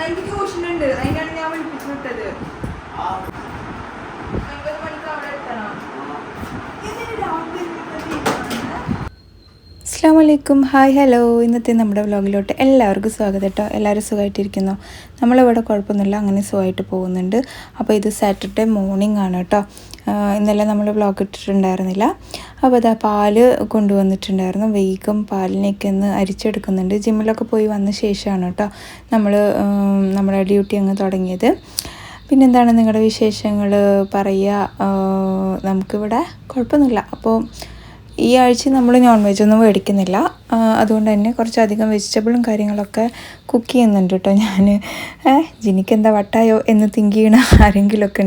എനിക്ക് ട്യൂഷൻ ഉണ്ട്, അതിനാണ് ഞാൻ വിളിപ്പിച്ചു വിട്ടത്. 9 മണിക്ക് അവിടെ എത്തണം. അസ്സലാമലൈക്കും, ഹായ് ഹലോ. ഇന്നത്തെ നമ്മുടെ വ്ലോഗിലോട്ട് എല്ലാവർക്കും സ്വാഗതം കേട്ടോ. എല്ലാവരും സുഖമായിട്ടിരിക്കുന്നു. നമ്മളിവിടെ കുഴപ്പമൊന്നുമില്ല, അങ്ങനെ സുഖമായിട്ട് പോകുന്നുണ്ട്. അപ്പോൾ ഇത് സാറ്റർഡേ മോർണിംഗ് ആണ് കേട്ടോ. ഇന്നലെ നമ്മൾ വ്ലോഗ് ഇട്ടിട്ടുണ്ടായിരുന്നില്ല. അപ്പോൾ അതാ പാല് കൊണ്ടുവന്നിട്ടുണ്ടായിരുന്നു. വേഗം പാലിനൊക്കെ ഒന്ന് അരിച്ചെടുക്കുന്നുണ്ട്. ജിമ്മിലൊക്കെ പോയി വന്ന ശേഷമാണ് കേട്ടോ നമ്മൾ നമ്മുടെ ഡ്യൂട്ടി അങ്ങ് തുടങ്ങിയത്. പിന്നെന്താണ് നിങ്ങളുടെ വിശേഷങ്ങൾ പറയുക. നമുക്കിവിടെ കുഴപ്പമൊന്നുമില്ല. അപ്പോൾ ഈ ആഴ്ച നമ്മൾ നോൺ വെജ് ഒന്നും മേടിക്കുന്നില്ല. അതുകൊണ്ട് തന്നെ കുറച്ചധികം വെജിറ്റബിളും കാര്യങ്ങളൊക്കെ കുക്ക് ചെയ്യുന്നുണ്ട് കേട്ടോ ഞാൻ. ജിനിക്ക് എന്താ വട്ടായോ എന്ന് തിങ്ക് ചെയ്യണ ആരെങ്കിലുമൊക്കെ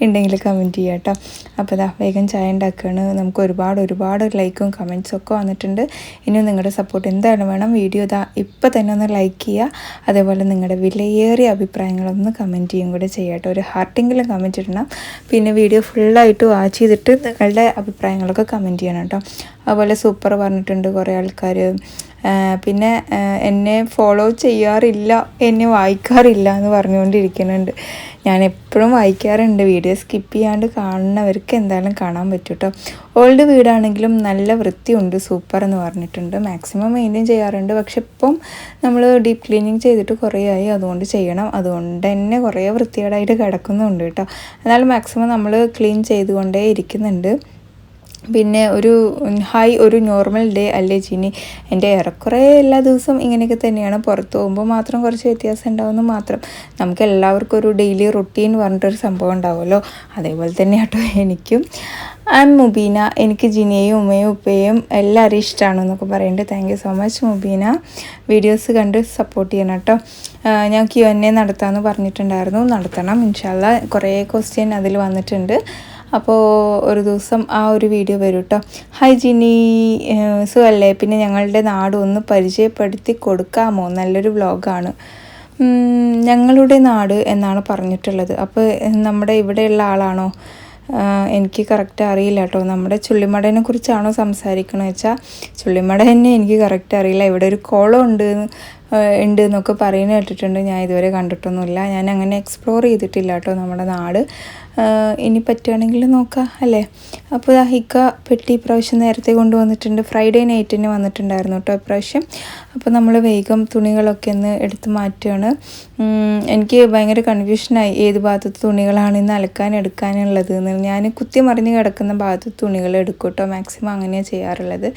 ഉണ്ടെങ്കിൽ കമൻറ്റ് ചെയ്യാം കേട്ടോ. അപ്പോൾ ഇതാ വേഗം ചായ ഉണ്ടാക്കുകയാണ്. നമുക്ക് ഒരുപാട് ലൈക്കും കമൻറ്റ്സും ഒക്കെ വന്നിട്ടുണ്ട്. ഇനിയും നിങ്ങളുടെ സപ്പോർട്ട് എന്തായാലും വേണം. വീഡിയോ ഇതാ ഇപ്പോൾ തന്നെ ഒന്ന് ലൈക്ക് ചെയ്യുക. അതേപോലെ നിങ്ങളുടെ വിലയേറിയ അഭിപ്രായങ്ങളൊന്ന് കമൻറ്റ് ചെയ്യും കൂടെ ചെയ്യാം കേട്ടോ. ഒരു ഹാർട്ടെങ്കിലും കമൻറ്റ് ഇടണം. പിന്നെ വീഡിയോ ഫുള്ളായിട്ട് വാച്ച് ചെയ്തിട്ട് നിങ്ങളുടെ അഭിപ്രായങ്ങളൊക്കെ കമൻറ്റ് ചെയ്യണം കേട്ടോ. അതുപോലെ സൂപ്പർ പറഞ്ഞിട്ടുണ്ട് കുറേ ആൾക്കാർ. പിന്നെ എന്നെ ഫോളോ ചെയ്യാറില്ല, എന്നെ വായിക്കാറില്ല എന്ന് പറഞ്ഞുകൊണ്ടിരിക്കുന്നുണ്ട്. ഞാൻ എപ്പോഴും വായിക്കാറുണ്ട്. വീഡിയോ സ്കിപ്പ് ചെയ്യാണ്ട് കാണുന്നവർക്ക് എന്തായാലും കാണാൻ പറ്റും കേട്ടോ. ഓൾഡ് വീടാണെങ്കിലും നല്ല വൃത്തിയുണ്ട്, സൂപ്പർ എന്ന് പറഞ്ഞിട്ടുണ്ട്. മാക്സിമം മെയിൻറ്റെയിൻ ചെയ്യാറുണ്ട്. പക്ഷെ ഇപ്പം നമ്മൾ ഡീപ്പ് ക്ലീനിങ് ചെയ്തിട്ട് കുറേ ആയി, അതുകൊണ്ട് ചെയ്യണം. അതുകൊണ്ട് തന്നെ കുറേ വൃത്തികേടായിട്ട് കിടക്കുന്നുണ്ട് കേട്ടോ. എന്നാലും മാക്സിമം നമ്മൾ ക്ലീൻ ചെയ്തുകൊണ്ടേ ഇരിക്കുന്നുണ്ട്. പിന്നെ ഒരു നോർമൽ ഡേ അല്ലേ ജിനി? എൻ്റെ ഏറെക്കുറെ എല്ലാ ദിവസവും ഇങ്ങനെയൊക്കെ തന്നെയാണ്. പുറത്ത് പോകുമ്പോൾ മാത്രം കുറച്ച് വ്യത്യാസം ഉണ്ടാവുമെന്ന് മാത്രം. നമുക്ക് എല്ലാവർക്കും ഒരു ഡെയിലി റൊട്ടീൻ പറഞ്ഞിട്ടൊരു സംഭവം ഉണ്ടാവുമല്ലോ, അതേപോലെ തന്നെ കേട്ടോ എനിക്കും. മുബീന, എനിക്ക് ജിനിയെയും ഉമ്മയും ഉപ്പയും എല്ലാവരും ഇഷ്ടമാണെന്നൊക്കെ പറയുന്നുണ്ട്. Thank you so much Mubeena. Videos കണ്ട് സപ്പോർട്ട് ചെയ്യണം കേട്ടോ. ഞാൻ Q&A നടത്താമെന്ന് പറഞ്ഞിട്ടുണ്ടായിരുന്നു. നടത്തണം ഇൻഷാല്ലാ. കുറേ ക്വസ്റ്റ്യൻ അതിൽ വന്നിട്ടുണ്ട്. അപ്പോൾ ഒരു ദിവസം ആ ഒരു വീഡിയോ വരും കേട്ടോ. ഹായ് ജിനി, സുഖല്ലേ? പിന്നെ ഞങ്ങളുടെ നാട് ഒന്ന് പരിചയപ്പെടുത്തി കൊടുക്കാമോ? നല്ലൊരു വ്ലോഗാണ്. ഞങ്ങളുടെ നാട് എന്നാണ് പറഞ്ഞിട്ടുള്ളത്. അപ്പോൾ നമ്മുടെ ഇവിടെയുള്ള ആളാണോ? എനിക്ക് കറക്റ്റ് അറിയില്ല കേട്ടോ. നമ്മുടെ ചുള്ളിമടനെ കുറിച്ചാണോ സംസാരിക്കണമെന്ന് വെച്ചാൽ ചുള്ളിമട തന്നെ എനിക്ക് കറക്റ്റ് അറിയില്ല. ഇവിടെ ഒരു കുളം ഉണ്ട് എന്നൊക്കെ പറയുന്നത് കേട്ടിട്ടുണ്ട്. ഞാൻ ഇതുവരെ കണ്ടിട്ടൊന്നുമില്ല. ഞാൻ അങ്ങനെ എക്സ്പ്ലോർ ചെയ്തിട്ടില്ല കേട്ടോ നമ്മുടെ നാട്. ഇനി പറ്റുകയാണെങ്കിൽ നോക്കാം അല്ലേ. അപ്പോൾ ഹിക്ക പെട്ടി ഇപ്രാവശ്യം നേരത്തെ കൊണ്ടുവന്നിട്ടുണ്ട്. ഫ്രൈഡേ നൈറ്റിന് വന്നിട്ടുണ്ടായിരുന്നു കേട്ടോ ഇപ്രാവശ്യം. അപ്പോൾ നമ്മൾ വേഗം തുണികളൊക്കെ ഒന്ന് എടുത്ത് മാറ്റുകയാണ്. എനിക്ക് ഭയങ്കര കൺഫ്യൂഷനായി ഏത് ഭാഗത്ത് തുണികളാണ് ഇന്ന് അലക്കാൻ എടുക്കാനുള്ളത് എന്ന്. ഞാൻ കുത്തി മറിഞ്ഞ് കിടക്കുന്ന ഭാഗത്ത് തുണികൾ എടുക്കും കേട്ടോ. മാക്സിമം അങ്ങനെയാണ് ചെയ്യാറുള്ളത്.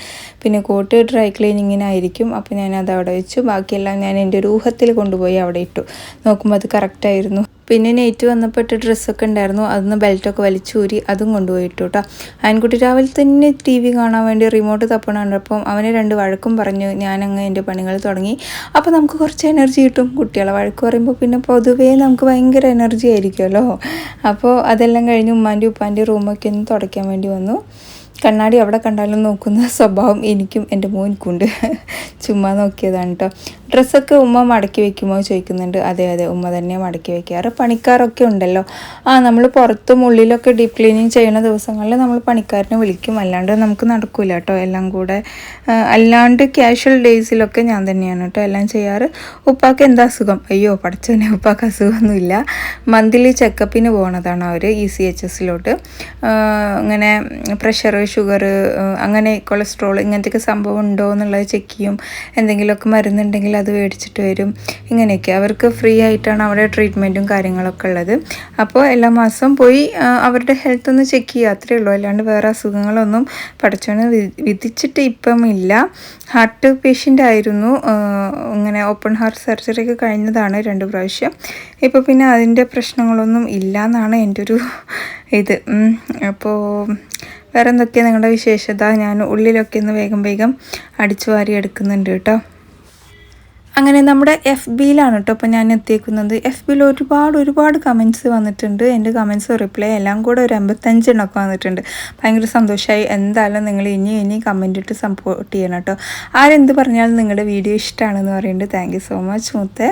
പിന്നെ കോട്ട് ഡ്രൈ ക്ലീനിങ്ങിനായിരിക്കും. അപ്പോൾ ഞാനത് അവിടെ വെച്ചു. ബാക്കിയെല്ലാം ഞാൻ എൻ്റെ ഒരു ഊഹത്തിൽ കൊണ്ടുപോയി അവിടെ ഇട്ടു. നോക്കുമ്പോൾ അത് കറക്റ്റായിരുന്നു. പിന്നെ നെയ്റ്റ് വന്നപ്പോൾ ഇട്ട ഡ്രസ്സൊക്കെ ഉണ്ടായിരുന്നു. അതിന്ന് ബെൽറ്റൊക്കെ വലിച്ചൂരി അതും കൊണ്ടുപോയിട്ടു കേട്ടോ. ആൺകുട്ടി രാവിലെ തന്നെ TV കാണാൻ വേണ്ടി റിമോട്ട് തപ്പണുണ്ടപ്പം അവന് 2 വഴക്കും പറഞ്ഞു. ഞാനങ്ങ് എൻ്റെ പണികൾ തുടങ്ങി. അപ്പോൾ നമുക്ക് കുറച്ച് എനർജി കിട്ടും. കുട്ടികളെ വഴക്ക് പറയുമ്പോൾ പിന്നെ പൊതുവേ നമുക്ക് ഭയങ്കര എനർജി ആയിരിക്കുമല്ലോ. അപ്പോൾ അതെല്ലാം കഴിഞ്ഞ് ഉമ്മാൻ്റെ ഉപ്പാൻ്റെ റൂമൊക്കെ ഒന്ന് തുടയ്ക്കാൻ വേണ്ടി വന്നു. കണ്ണാടി അവിടെ കണ്ടാലും നോക്കുന്ന സ്വഭാവം എനിക്കും എൻ്റെ മോനിക്കുണ്ട്. ചുമ്മാ നോക്കിയതാണ് കേട്ടോ. ഡ്രസ്സൊക്കെ ഉമ്മ മടക്കി വെക്കുമോ ചോദിക്കുന്നുണ്ട്. അതെ ഉമ്മ തന്നെ മടക്കി വെക്കാറ്. പണിക്കാരൊക്കെ ഉണ്ടല്ലോ. നമ്മൾ പുറത്തും ഉള്ളിലൊക്കെ ഡീപ്പ് ക്ലീനിങ് ചെയ്യുന്ന ദിവസങ്ങളിൽ നമ്മൾ പണിക്കാരനെ വിളിക്കും. അല്ലാണ്ട് നമുക്ക് നടക്കില്ല കേട്ടോ എല്ലാം കൂടെ. അല്ലാണ്ട് ക്യാഷ്വൽ ഡേയ്സിലൊക്കെ ഞാൻ തന്നെയാണ് കേട്ടോ എല്ലാം ചെയ്യാറ്. ഉപ്പാക്ക് എന്താ അസുഖം? അയ്യോ പഠിച്ചോനെ, ഉപ്പാക്ക് അസുഖമൊന്നുമില്ല. മന്ത്ലി ചെക്കപ്പിന് പോകണതാണ് അവർ ECHSലോട്ട്. അങ്ങനെ പ്രഷർ, ഷുഗർ, അങ്ങനെ കൊളസ്ട്രോൾ ഇങ്ങനത്തെയൊക്കെ സംഭവം ഉണ്ടോ എന്നുള്ളത് ചെക്ക് ചെയ്യും. എന്തെങ്കിലുമൊക്കെ മരുന്നുണ്ടെങ്കിൽ അത് മേടിച്ചിട്ട് വരും. ഇങ്ങനെയൊക്കെ അവർക്ക് ഫ്രീ ആയിട്ടാണ് അവിടെ ട്രീറ്റ്മെൻറ്റും കാര്യങ്ങളൊക്കെ ഉള്ളത്. അപ്പോൾ എല്ലാ മാസവും പോയി അവരുടെ ഹെൽത്ത് ഒന്ന് ചെക്ക് ചെയ്യുക, അത്രയേ ഉള്ളൂ. അല്ലാണ്ട് വേറെ അസുഖങ്ങളൊന്നും പഠിച്ചോന്ന് വിധിച്ചിട്ട് ഇപ്പം ഇല്ല. ഹാർട്ട് പേഷ്യൻ്റ് ആയിരുന്നു. ഇങ്ങനെ ഓപ്പൺ ഹാർട്ട് സർജറി ഒക്കെ കഴിഞ്ഞതാണ് 2 പ്രാവശ്യം. ഇപ്പോൾ പിന്നെ അതിൻ്റെ പ്രശ്നങ്ങളൊന്നും ഇല്ല എന്നാണ് എൻ്റെ ഒരു ഇത്. അപ്പോൾ വേറെ എന്തൊക്കെയാണ് നിങ്ങളുടെ വിശേഷത? ഞാൻ ഉള്ളിലൊക്കെ ഒന്ന് വേഗം അടിച്ചു വാരി എടുക്കുന്നുണ്ട് കേട്ടോ. അങ്ങനെ നമ്മുടെ FBയിലാണ് കേട്ടോ ഇപ്പോൾ ഞാൻ എത്തിയേക്കുന്നത്. FBയിൽ ഒരുപാട് കമൻറ്റ്സ് വന്നിട്ടുണ്ട്. എൻ്റെ കമൻറ്റ്സ് റിപ്ലൈ എല്ലാം കൂടെ ഒരു 55 എണ്ണമൊക്കെ വന്നിട്ടുണ്ട്. ഭയങ്കര സന്തോഷമായി. എന്തായാലും നിങ്ങൾ ഇനി കമൻറ്റ് ഇട്ട് സപ്പോർട്ട് ചെയ്യണം കേട്ടോ. ആരെന്ത് പറഞ്ഞാലും നിങ്ങളുടെ വീഡിയോ ഇഷ്ടമാണെന്ന് പറയുന്നുണ്ട്. താങ്ക് യു സോ മച്ച് മുത്തേ.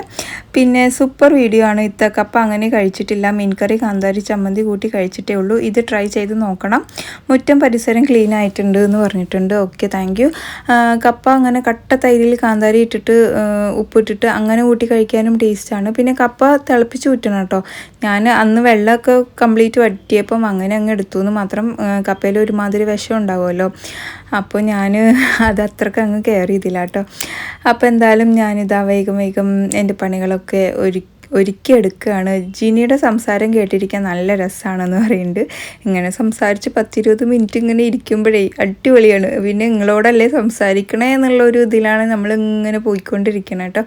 പിന്നെ സൂപ്പർ വീഡിയോ ആണ്. ഇത്തക്കപ്പ അങ്ങനെ കഴിച്ചിട്ടില്ല. മീൻകറി കാന്താരി ചമ്മന്തി കൂട്ടി കഴിച്ചിട്ടേ ഉള്ളൂ. ഇത് ട്രൈ ചെയ്ത് നോക്കണം. മുറ്റം പരിസരം ക്ലീൻ ആയിട്ടുണ്ട് എന്ന് പറഞ്ഞിട്ടുണ്ട്. Okay, thank you. കപ്പ അങ്ങനെ കട്ട തൈരിൽ കാന്താരി ഇട്ടിട്ട് ഉപ്പിട്ടിട്ട് അങ്ങനെ കൂട്ടി കഴിക്കാനും ടേസ്റ്റാണ്. പിന്നെ കപ്പ തിളപ്പിച്ച് ഊറ്റണം കേട്ടോ. ഞാൻ അന്ന് വെള്ളമൊക്കെ കംപ്ലീറ്റ് വറ്റിയപ്പം അങ്ങനെ അങ്ങ് എടുത്തു എന്ന് മാത്രം. കപ്പയിൽ ഒരുമാതിരി വിഷം ഉണ്ടാവുമല്ലോ, അപ്പോൾ ഞാൻ അത് അത്രയ്ക്ക് അങ്ങ് കെയർ ചെയ്തില്ല കേട്ടോ. അപ്പോൾ എന്തായാലും ഞാനിതാ വേഗം വേഗം എൻ്റെ പണികളൊക്കെ ഒരുക്കി എടുക്കുകയാണ്. ജിനിയുടെ സംസാരം കേട്ടിരിക്കാൻ നല്ല രസമാണെന്ന് പറയുന്നുണ്ട്. ഇങ്ങനെ സംസാരിച്ച് 10-20 മിനിറ്റ് ഇങ്ങനെ ഇരിക്കുമ്പോഴേ അടിപൊളിയാണ്. പിന്നെ നിങ്ങളോടല്ലേ സംസാരിക്കണേ എന്നുള്ളൊരു ഇതിലാണ് നമ്മളിങ്ങനെ പോയിക്കൊണ്ടിരിക്കണം കേട്ടോ.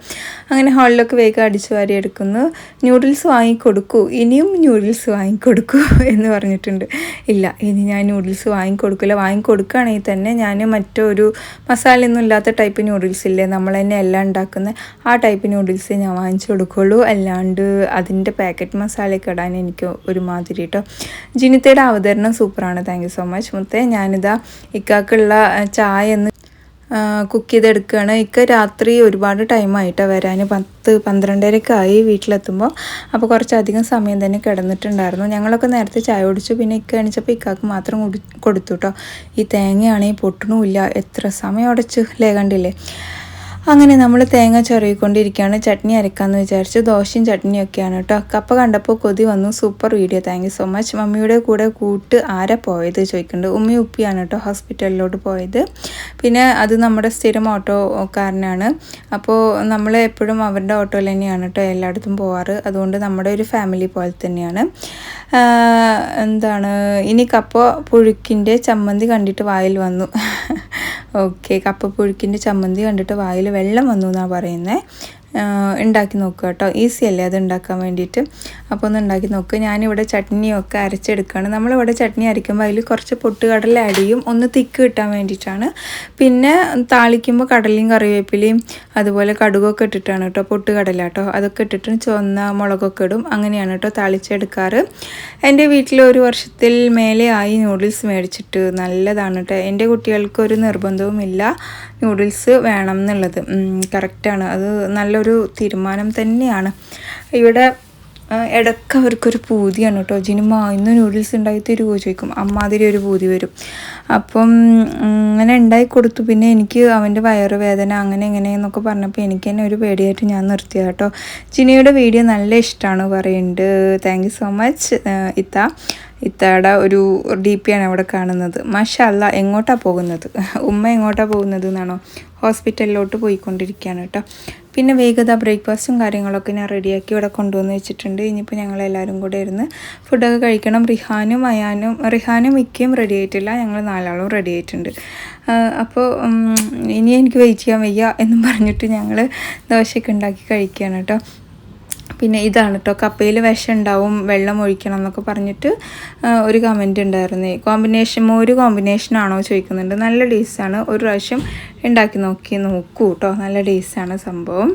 അങ്ങനെ ഹാളിലൊക്കെ വേഗം അടിച്ചു വാരി എടുക്കുന്നു. ന്യൂഡിൽസ് വാങ്ങിക്കൊടുക്കൂ, ഇനിയും ന്യൂഡിൽസ് വാങ്ങിക്കൊടുക്കൂ എന്ന് പറഞ്ഞിട്ടുണ്ട്. ഇല്ല, ഇനി ഞാൻ ന്യൂഡിൽസ് വാങ്ങിക്കൊടുക്കില്ല. വാങ്ങിക്കൊടുക്കുകയാണെങ്കിൽ തന്നെ ഞാൻ മറ്റൊരു മസാലയൊന്നും ഇല്ലാത്ത ടൈപ്പ് ന്യൂഡിൽസ് ഇല്ലേ, നമ്മൾ തന്നെ എല്ലാം ഉണ്ടാക്കുന്ന ആ ടൈപ്പ് ന്യൂഡിൽസ് ഞാൻ വാങ്ങിച്ചു കൊടുക്കുള്ളൂ. അല്ലാണ്ട് അതിൻ്റെ പാക്കറ്റ് മസാലയൊക്കെ ഇടാൻ എനിക്ക് ഒരുമാതിരി കേട്ടോ. ജിനിത്തയുടെ അവതരണം സൂപ്പറാണ്. താങ്ക് യു സോ മച്ച് മുത്തേ. ഞാനിതാ ഇക്കാക്കുള്ള ചായ എന്ന് കുക്ക് ചെയ്തെടുക്കുകയാണ്. ഇക്ക രാത്രി ഒരുപാട് ടൈമായിട്ടാണ് വരാൻ, 10-12 ആയി വീട്ടിലെത്തുമ്പോൾ. അപ്പോൾ കുറച്ചധികം സമയം തന്നെ കിടന്നിട്ടുണ്ടായിരുന്നു. ഞങ്ങളൊക്കെ നേരത്തെ ചായ കുടിച്ചു. പിന്നെ ഇക്ക എണിച്ചപ്പോൾ ഇക്കാക്ക് മാത്രം കൊടുത്തു കേട്ടോ. ഈ തേങ്ങയാണെങ്കിൽ പൊട്ടണമില്ല, എത്ര സമയം ഉടച്ചു ലേ, കണ്ടില്ലേ. അങ്ങനെ നമ്മൾ തേങ്ങ ചെറിയിക്കൊണ്ടിരിക്കുകയാണ്. ചട്നി അരക്കാമെന്ന് വിചാരിച്ചു. ദോശയും ചട്നിയൊക്കെയാണ് കേട്ടോ. കപ്പ കണ്ടപ്പോൾ കൊതി വന്നു. Super video, thank you so much. മമ്മിയുടെ കൂടെ ആരാ പോയത് ചോദിക്കുന്നുണ്ട്. ഉമ്മി ഉപ്പിയാണ് കേട്ടോ ഹോസ്പിറ്റലിലോട്ട് പോയത്. പിന്നെ അത് നമ്മുടെ സ്ഥിരം ഓട്ടോക്കാരനാണ്. അപ്പോൾ നമ്മൾ എപ്പോഴും അവരുടെ ഓട്ടോയിൽ തന്നെയാണ് കേട്ടോ എല്ലായിടത്തും പോവാറ്. അതുകൊണ്ട് നമ്മുടെ ഒരു ഫാമിലി പോലെ തന്നെയാണ്. എന്താണ് ഇനി കപ്പ പുഴുക്കിൻ്റെ ചമ്മന്തി കണ്ടിട്ട് വായിൽ വന്നു. ഓക്കെ, കപ്പ പുഴുക്കിൻ്റെ ചമ്മന്തി കണ്ടിട്ട് വായിൽ വെള്ളം വന്നു എന്നാണ് പറയുന്നത്. ഉണ്ടാക്കി നോക്കുക കേട്ടോ, ഈസി അല്ലേ അത് ഉണ്ടാക്കാൻ വേണ്ടിയിട്ട്. അപ്പോൾ ഒന്ന് ഉണ്ടാക്കി നോക്കുക. ഞാനിവിടെ ചട്നിയൊക്കെ അരച്ചെടുക്കുകയാണ്. നമ്മളിവിടെ ചട്നി അരയ്ക്കുമ്പോൾ അതിൽ കുറച്ച് പൊട്ടുകടല ആഡ് ചെയ്യും, ഒന്ന് തിക്ക് കിട്ടാൻ വേണ്ടിയിട്ടാണ്. പിന്നെ താളിക്കുമ്പോൾ കടലയും കറിവേപ്പിലയും അതുപോലെ കടുകൊക്കെ ഇട്ടിട്ടാണ് കേട്ടോ, പൊട്ടുകടല കേട്ടോ, അതൊക്കെ ഇട്ടിട്ട് ചുവന്ന മുളകൊക്കെ ഇടും. അങ്ങനെയാണ് കേട്ടോ താളിച്ചെടുക്കാറ്. എൻ്റെ വീട്ടിൽ 1 വർഷത്തിൽ മേലെ ആയി നൂഡിൽസ് മേടിച്ചിട്ട്. നല്ലതാണ് കേട്ടോ. എൻ്റെ കുട്ടികൾക്ക് ഒരു നിർബന്ധവുമില്ല നൂഡിൽസ് വേണം എന്നുള്ളത്. കറക്റ്റാണ്, അത് നല്ലൊരു തീരുമാനം തന്നെയാണ്. ഇവിടെ ഇടയ്ക്ക് അവർക്കൊരു പൂതിയാണ് കേട്ടോ. ജിനിമ ഇന്ന് നൂഡിൽസ് ഉണ്ടാക്കി തരുമോ ചോദിക്കും. അമ്മാതിരി ഒരു പൂതി വരും. അപ്പം അങ്ങനെ ഉണ്ടാക്കി കൊടുത്തു. പിന്നെ എനിക്ക് അവൻ്റെ വയറുവേദന അങ്ങനെ എങ്ങനെയെന്നൊക്കെ പറഞ്ഞപ്പോൾ എനിക്ക് തന്നെ ഒരു പേടിയായിട്ട് ഞാൻ നിർത്തിയത് കേട്ടോ. ജിനിയുടെ വീഡിയോ നല്ല ഇഷ്ടമാണ് പറയുന്നുണ്ട്. താങ്ക് യു സോ മച്ച് ഇത്താടെ ഒരു DP ആണ് അവിടെ കാണുന്നത്. മാഷാ അല്ലാ. എങ്ങോട്ടാണ് പോകുന്നത്? ഉമ്മ എങ്ങോട്ടാണ് പോകുന്നത് എന്നാണോ? ഹോസ്പിറ്റലിലോട്ട് പോയിക്കൊണ്ടിരിക്കുകയാണ് കേട്ടോ. പിന്നെ വേഗത ബ്രേക്ക്ഫാസ്റ്റും കാര്യങ്ങളൊക്കെ ഞാൻ റെഡിയാക്കി ഇവിടെ കൊണ്ടുവന്ന് വെച്ചിട്ടുണ്ട്. ഇനിയിപ്പോൾ ഞങ്ങളെല്ലാവരും കൂടെ ഇരുന്ന് ഫുഡൊക്കെ കഴിക്കണം. റിഹാനും മിക്കയും റെഡി ആയിട്ടില്ല, ഞങ്ങൾ 4 ആളും റെഡി ആയിട്ടുണ്ട്. അപ്പോൾ ഇനി എനിക്ക് വെയിറ്റ് ചെയ്യാൻ വയ്യ എന്നും പറഞ്ഞിട്ട് ഞങ്ങൾ ദോശയൊക്കെ ഉണ്ടാക്കി കഴിക്കുകയാണ് കേട്ടോ. പിന്നെ ഇതാണ് കേട്ടോ, കപ്പയിൽ വിഷം ഉണ്ടാവും, വെള്ളം ഒഴിക്കണം എന്നൊക്കെ പറഞ്ഞിട്ട് ഒരു കമൻറ്റ് ഉണ്ടായിരുന്നു. മോര് കോമ്പിനേഷനാണോ ചോദിക്കുന്നുണ്ട്. നല്ല ടേസ്റ്റാണ്, ഒരു പ്രാവശ്യം ഉണ്ടാക്കി നോക്കൂ കേട്ടോ, നല്ല ടേസ്റ്റാണ് സംഭവം.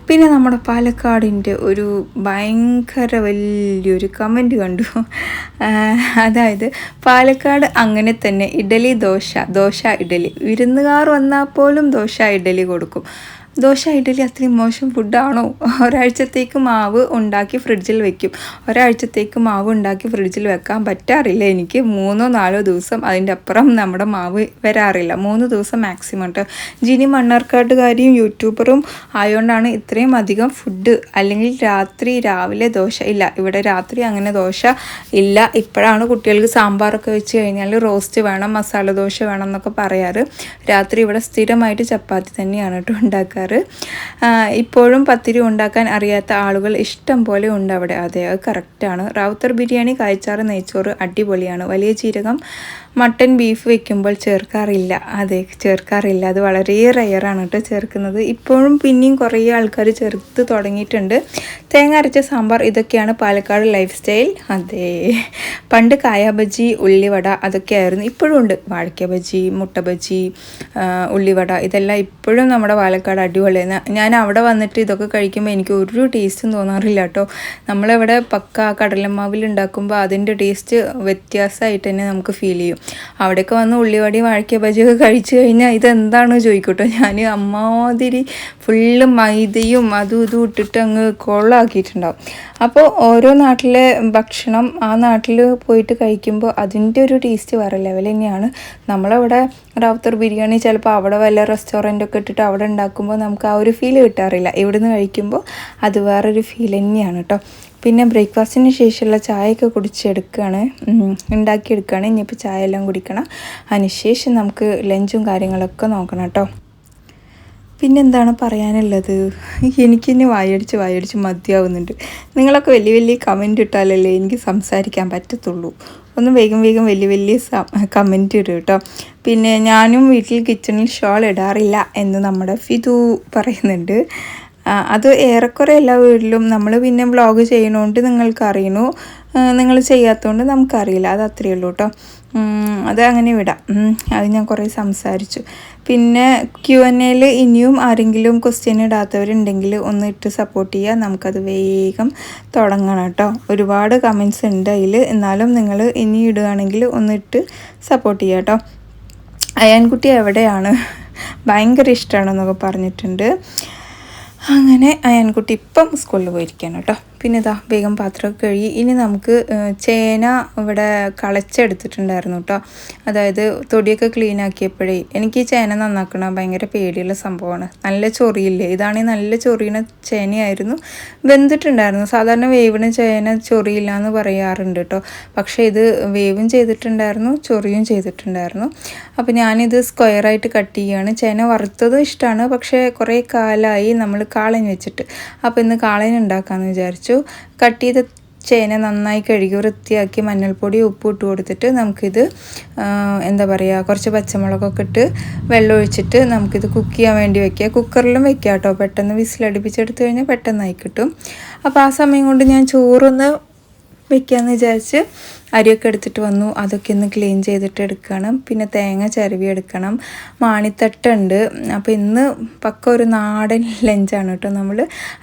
പിന്നെ നമ്മുടെ പാലക്കാടിൻ്റെ ഒരു ഭയങ്കര വലിയൊരു കമൻറ്റ് കണ്ടു. അതായത് പാലക്കാട് അങ്ങനെ തന്നെ ഇഡലി ദോശ ഇഡലി, വിരുന്നുകാർ വന്നാൽ പോലും ദോശ ഇഡലി കൊടുക്കും. ദോശ ഇഡലി അത്രയും മോശം ഫുഡാണോ? ഒരാഴ്ചത്തേക്ക് മാവ് ഉണ്ടാക്കി ഫ്രിഡ്ജിൽ വെക്കും. ഒരാഴ്ചത്തേക്ക് മാവ് ഉണ്ടാക്കി ഫ്രിഡ്ജിൽ വെക്കാൻ പറ്റാറില്ല എനിക്ക്. 3-4 ദിവസം, അതിൻ്റെ അപ്പുറം നമ്മുടെ മാവ് വരാറില്ല. 3 ദിവസം മാക്സിമം കേട്ടോ. ജിനി മണ്ണാർക്കാട്ടുകാരിയും യൂട്യൂബറും ആയതുകൊണ്ടാണ് ഇത്രയും അധികം ഫുഡ്. അല്ലെങ്കിൽ രാവിലെ ദോശ ഇല്ല. ഇവിടെ രാത്രി അങ്ങനെ ദോശ ഇല്ല. ഇപ്പോഴാണ് കുട്ടികൾക്ക് സാമ്പാറൊക്കെ വെച്ച് കഴിഞ്ഞാൽ റോസ്റ്റ് വേണം, മസാല ദോശ വേണം എന്നൊക്കെ പറയാറ്. രാത്രി ഇവിടെ സ്ഥിരമായിട്ട് ചപ്പാത്തി തന്നെയാണ് കേട്ടോ ഉണ്ടാക്കുക. ഇപ്പോഴും പത്തിരി ഉണ്ടാക്കാൻ അറിയാത്ത ആളുകൾ ഇഷ്ടം പോലെ ഉണ്ട് അവിടെ. അതെ, അത് കറക്റ്റാണ്. റാവുത്തർ ബിരിയാണി, കായ്ച്ചാറ്, നെയ്ച്ചോറ് അടിപൊളിയാണ്. വലിയ ജീരകം മട്ടൻ ബീഫ് വെക്കുമ്പോൾ ചേർക്കാറില്ല. അതെ, ചേർക്കാറില്ല. അത് വളരെ റെയറാണ് കേട്ടോ ചേർക്കുന്നത്. ഇപ്പോഴും പിന്നെയും കുറേ ആൾക്കാർ ചേർത്ത് തുടങ്ങിയിട്ടുണ്ട്. തേങ്ങ അരച്ച സാമ്പാർ, ഇതൊക്കെയാണ് പാലക്കാട് ലൈഫ് സ്റ്റൈൽ. അതെ, പണ്ട് കായ ബജി, ഉള്ളിവട അതൊക്കെയായിരുന്നു. ഇപ്പോഴും ഉണ്ട് വാഴക്ക ബജി, മുട്ട ബജി, ഉള്ളിവട, ഇതെല്ലാം ഇപ്പോഴും നമ്മുടെ പാലക്കാട് അടിപൊളിയാണ്. ഞാൻ അവിടെ വന്നിട്ട് ഇതൊക്കെ കഴിക്കുമ്പോൾ എനിക്ക് ഒരു ടേസ്റ്റും തോന്നാറില്ല കേട്ടോ. നമ്മളിവിടെ പക്ക കടലമാവിൽ ഉണ്ടാക്കുമ്പോൾ അതിൻ്റെ ടേസ്റ്റ് വ്യത്യാസമായിട്ട് തന്നെ നമുക്ക് ഫീൽ ചെയ്യും. അവിടെയൊക്കെ വന്ന് ഉള്ളിവടി വാഴക്ക ബജിയൊക്കെ കഴിച്ചു കഴിഞ്ഞാൽ ഇതെന്താണ് ചോദിക്കട്ടോ. ഞാൻ അമ്മാതിരി ഫുള്ള് മൈദയും അതും ഇതും ഇട്ടിട്ട് അങ്ങ് കൊള്ളാക്കിയിട്ടുണ്ടാവും. അപ്പോൾ ഓരോ നാട്ടിലെ ഭക്ഷണം ആ നാട്ടിൽ പോയിട്ട് കഴിക്കുമ്പോൾ അതിൻ്റെ ഒരു ടേസ്റ്റ് വേറെ ലെവൽ തന്നെയാണ്. നമ്മളവിടെ റാവുത്തർ ബിരിയാണി ചിലപ്പോൾ അവിടെ വല്ല റെസ്റ്റോറൻറ്റൊക്കെ ഇട്ടിട്ട് അവിടെ ഉണ്ടാക്കുമ്പോൾ നമുക്ക് ആ ഒരു ഫീൽ കിട്ടാറില്ല. ഇവിടുന്ന് കഴിക്കുമ്പോൾ അത് വേറൊരു ഫീൽ തന്നെയാണ് കേട്ടോ. പിന്നെ ബ്രേക്ക്ഫാസ്റ്റിന് ശേഷമുള്ള ചായയൊക്കെ കുടിച്ചെടുക്കുകയാണ്, ഉണ്ടാക്കിയെടുക്കുകയാണ്. ഇനിയിപ്പോൾ ചായ എല്ലാം കുടിക്കണം. അതിനുശേഷം നമുക്ക് ലഞ്ചും കാര്യങ്ങളൊക്കെ നോക്കണം കേട്ടോ. പിന്നെന്താണ് പറയാനുള്ളത്, എനിക്കിനി വായടിച്ച് മതിയാവുന്നുണ്ട്. നിങ്ങളൊക്കെ വലിയ വലിയ കമൻറ്റ് ഇട്ടാലല്ലേ എനിക്ക് സംസാരിക്കാൻ പറ്റത്തുള്ളൂ. ഒന്ന് വേഗം വലിയ കമൻറ്റ് ഇടും കേട്ടോ. പിന്നെ ഞാനും വീട്ടിൽ കിച്ചണിൽ ഷോൾ ഇടാറില്ല എന്ന് നമ്മുടെ ഫിദു പറയുന്നുണ്ട്. അത് ഏറെക്കുറെ എല്ലാ വീട്ടിലും നമ്മൾ പിന്നെ വ്ളോഗ് ചെയ്യുന്നതുകൊണ്ട് നിങ്ങൾക്കറിയണു, നിങ്ങൾ ചെയ്യാത്തതുകൊണ്ട് നമുക്കറിയില്ല. അത് അത്രയേ ഉള്ളൂ കേട്ടോ. അത് അങ്ങനെ വിടാം. അത് ഞാൻ കുറേ സംസാരിച്ചു. പിന്നെ Q&Aയിൽ ഇനിയും ആരെങ്കിലും ക്വസ്റ്റ്യൻ ഇടാത്തവരുണ്ടെങ്കിൽ ഒന്ന് ഇട്ട് സപ്പോർട്ട് ചെയ്യുക. നമുക്കത് വേഗം തുടങ്ങണം കേട്ടോ. ഒരുപാട് കമൻറ്റ്സ് ഉണ്ട് അതിൽ, എന്നാലും നിങ്ങൾ ഇനി ഇടുകയാണെങ്കിൽ ഒന്ന് ഇട്ട് സപ്പോർട്ട് ചെയ്യുക കേട്ടോ. അയാൻകുട്ടി എവിടെയാണ്, ഭയങ്കര ഇഷ്ടമാണെന്നൊക്കെ പറഞ്ഞിട്ടുണ്ട്. അങ്ങനെ അയാൻകുട്ടി ഇപ്പം സ്കൂളിൽ പോയിരിക്കുകയാണ് കേട്ടോ. പിന്നെ ഇതാ വേഗം പാത്രമൊക്കെ കഴുകി. ഇനി നമുക്ക് ചേന ഇവിടെ കളച്ചെടുത്തിട്ടുണ്ടായിരുന്നു കേട്ടോ. അതായത് തൊടിയൊക്കെ ക്ലീൻ ആക്കിയപ്പോഴേ എനിക്ക് ഈ ചേന നന്നാക്കണം ഭയങ്കര പേടിയുള്ള സംഭവമാണ്. നല്ല ചൊറിയില്ലേ, ഇതാണെങ്കിൽ നല്ല ചൊറിയണ ചേനയായിരുന്നു, വെന്തിട്ടുണ്ടായിരുന്നു. സാധാരണ വേവിന് ചേന ചൊറിയില്ല എന്ന് പറയാറുണ്ട് കേട്ടോ. പക്ഷേ ഇത് വേവും ചെയ്തിട്ടുണ്ടായിരുന്നു, ചൊറിയും ചെയ്തിട്ടുണ്ടായിരുന്നു. അപ്പോൾ ഞാനിത് സ്ക്വയറായിട്ട് കട്ട് ചെയ്യുകയാണ്. ചേന വറുത്തത് ഇഷ്ടമാണ്, പക്ഷേ കുറേ കാലമായി നമ്മൾ കാളൻ വെച്ചിട്ട്. അപ്പോൾ ഇന്ന് കാളൻ ഉണ്ടാക്കാമെന്ന് വിചാരിച്ചു. കട്ട് ചെയ്ത ചേന നന്നായി കഴുകി വൃത്തിയാക്കി മഞ്ഞൾപ്പൊടി ഉപ്പ് ഇട്ട് കൊടുത്തിട്ട് നമുക്കിത് എന്താ പറയുക, കുറച്ച് പച്ചമുളകൊക്കെ ഇട്ട് വെള്ളം ഒഴിച്ചിട്ട് നമുക്കിത് കുക്ക് ചെയ്യാൻ വേണ്ടി വെക്കുക. കുക്കറിലും വെക്കുക കേട്ടോ, പെട്ടെന്ന് വിസിലടുപ്പിച്ചെടുത്ത് കഴിഞ്ഞാൽ പെട്ടെന്നായി കിട്ടും. അപ്പോൾ ആ സമയം കൊണ്ട് ഞാൻ ചോറൊന്ന് വെക്കാമെന്ന് വിചാരിച്ച് അരിയൊക്കെ എടുത്തിട്ട് വന്നു. അതൊക്കെ ഒന്ന് ക്ലീൻ ചെയ്തിട്ട് എടുക്കണം. പിന്നെ തേങ്ങ ചിരവി എടുക്കണം. മാണിത്തട്ടുണ്ട്. അപ്പോൾ ഇന്ന് പക്ക ഒരു നാടൻ ലഞ്ചാണ് കേട്ടോ. നമ്മൾ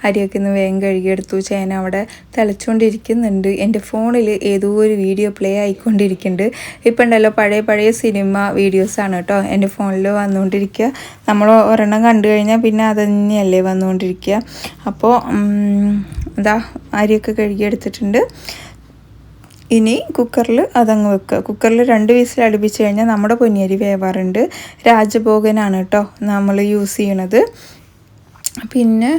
അരിയൊക്കെ ഇന്ന് വേഗം കഴുകിയെടുത്തു. ചേന അവിടെ തിളച്ചുകൊണ്ടിരിക്കുന്നുണ്ട്. എൻ്റെ ഫോണിൽ ഏതോ ഒരു വീഡിയോ പ്ലേ ആയിക്കൊണ്ടിരിക്കുന്നുണ്ട്. ഇപ്പം ഉണ്ടല്ലോ പഴയ സിനിമ വീഡിയോസാണ് കേട്ടോ എൻ്റെ ഫോണിൽ വന്നുകൊണ്ടിരിക്കുക. നമ്മൾ ഒരെണ്ണം കണ്ടു കഴിഞ്ഞാൽ പിന്നെ അത് തന്നെയല്ലേ വന്നുകൊണ്ടിരിക്കുക. അപ്പോൾ ഇതാ അരിയൊക്കെ കഴുകിയെടുത്തിട്ടുണ്ട്. ഇനി കുക്കറിൽ അതങ്ങ് വെക്കുക. കുക്കറിൽ 2 വിസിൽ അടുപ്പിച്ച് കഴിഞ്ഞാൽ നമ്മുടെ പൊന്നിയരി വേവാറുണ്ട്. രാജഭോഗനാണ് കേട്ടോ നമ്മൾ യൂസ് ചെയ്യണത്. പിന്നെ